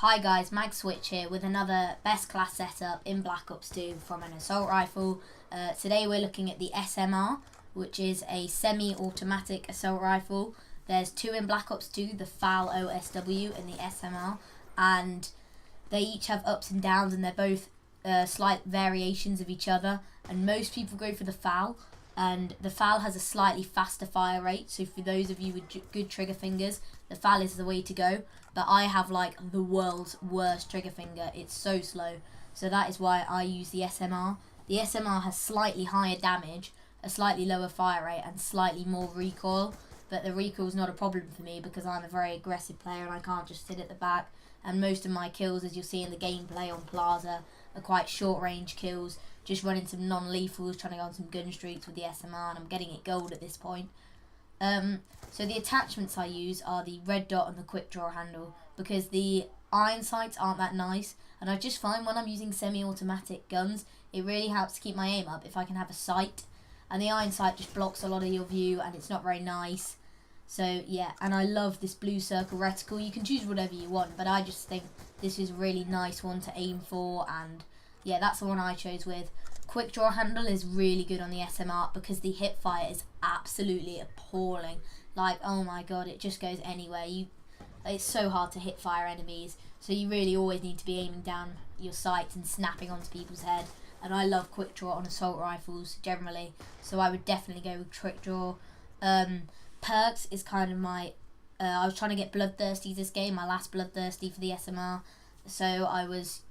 Hi guys, MagzSwitch here with another best class setup in Black Ops 2 from an assault rifle. Today we're looking at the SMR, which is a semi-automatic assault rifle. There's two in Black Ops 2, the FAL OSW and the SMR, and they each have ups and downs, and they're both slight variations of each other, and most people go for the FAL, and the FAL has a slightly faster fire rate, so for those of you with good trigger fingers, the FAL is the way to go. But I have like the world's worst trigger finger. It's so slow, so that is why I use the SMR. The SMR has slightly higher damage, a slightly lower fire rate, and slightly more recoil, but the recoil is not a problem for me because I'm a very aggressive player and I can't just sit at the back, and most of my kills, as you'll see in the gameplay on Plaza, are quite short range kills, just running some non-lethals, trying to go on some gun streaks with the SMR, and I'm getting it gold at this point. So the attachments I use are the red dot and the quick draw handle, because the iron sights aren't that nice, and I just find when I'm using semi-automatic guns, it really helps to keep my aim up if I can have a sight, and the iron sight just blocks a lot of your view and it's not very nice. So yeah, and I love this blue circle reticle. You can choose whatever you want, but I just think this is a really nice one to aim for, and yeah, that's the one I chose with. Quick draw handle is really good on the SMR because the hip fire is absolutely appalling. Like, oh my god, it just goes anywhere. It's so hard to hip fire enemies, so you really always need to be aiming down your sights and snapping onto people's head. And I love quick draw on assault rifles generally, so I would definitely go with quick draw. Perks is kind of my I was trying to get bloodthirsty this game, my last bloodthirsty for the SMR, so I was,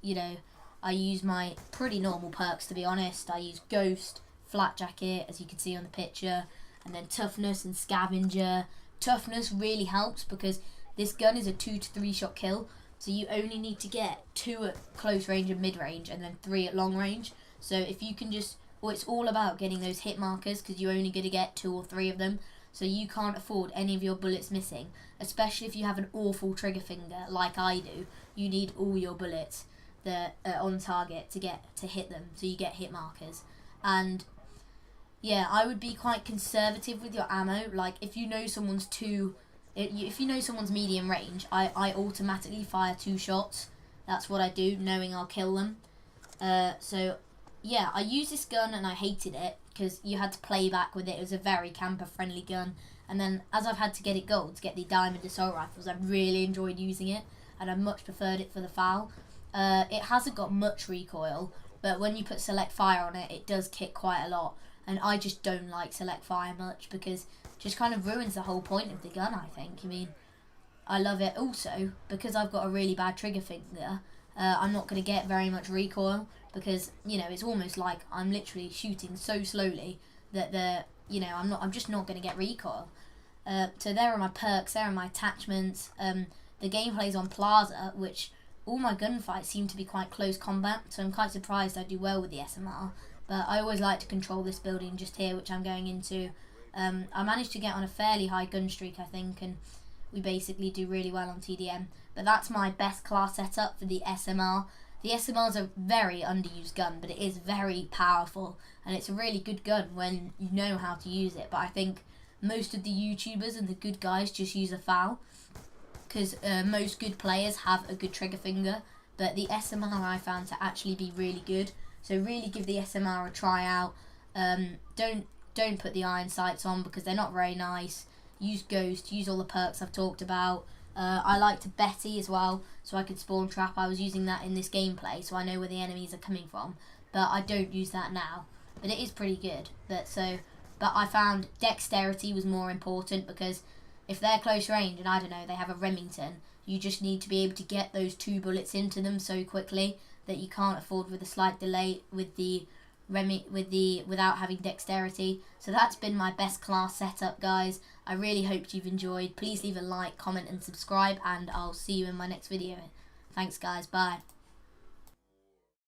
I use my pretty normal perks, to be honest. I use Ghost, Flat Jacket, as you can see on the picture, and then Toughness and Scavenger. Toughness really helps because this gun is a 2 to 3 shot kill, so you only need to get 2 at close range and mid range, and then 3 at long range. So if you can just, it's all about getting those hit markers because you're only going to get 2 or 3 of them, so you can't afford any of your bullets missing, especially if you have an awful trigger finger like I do. You need all your bullets that are on target to hit them, so you get hit markers. And yeah, I would be quite conservative with your ammo. Like if you know someone's medium range, I automatically fire 2 shots. That's what I do, knowing I'll kill them. So yeah, I used this gun and I hated it because you had to play back with it. It was a very camper friendly gun, and then as I've had to get it gold to get the diamond assault rifles, I've really enjoyed using it, and I much preferred it for the FAL. It hasn't got much recoil, but when you put select fire on it, it does kick quite a lot, and I just don't like select fire much because it just kind of ruins the whole point of the gun, I think. I mean, I love it also because I've got a really bad trigger finger. I'm not going to get very much recoil because, it's almost like I'm literally shooting so slowly that I'm just not going to get recoil. So there are my perks, there are my attachments. The gameplay's on Plaza, which all my gunfights seem to be quite close combat, so I'm quite surprised I do well with the SMR. But I always like to control this building just here, which I'm going into. I managed to get on a fairly high gun streak, I think, and we basically do really well on TDM. But that's my best class setup for the SMR. The SMR is a very underused gun, but it is very powerful, and it's a really good gun when you know how to use it. But I think most of the YouTubers and the good guys just use a FAL, because most good players have a good trigger finger, but the SMR I found to actually be really good. So really give the SMR a try out. Don't put the iron sights on because they're not very nice. Use Ghost, use all the perks I've talked about. I liked Betty as well, so I could spawn trap. I was using that in this gameplay, so I know where the enemies are coming from, but I don't use that now. But it is pretty good. But I found dexterity was more important because if they're close range and I don't know, they have a Remington, you just need to be able to get those 2 bullets into them so quickly that you can't afford with a slight delay without having dexterity. So that's been my best class setup, guys. I really hope you've enjoyed. Please leave a like, comment and subscribe, and I'll see you in my next video. Thanks guys, bye.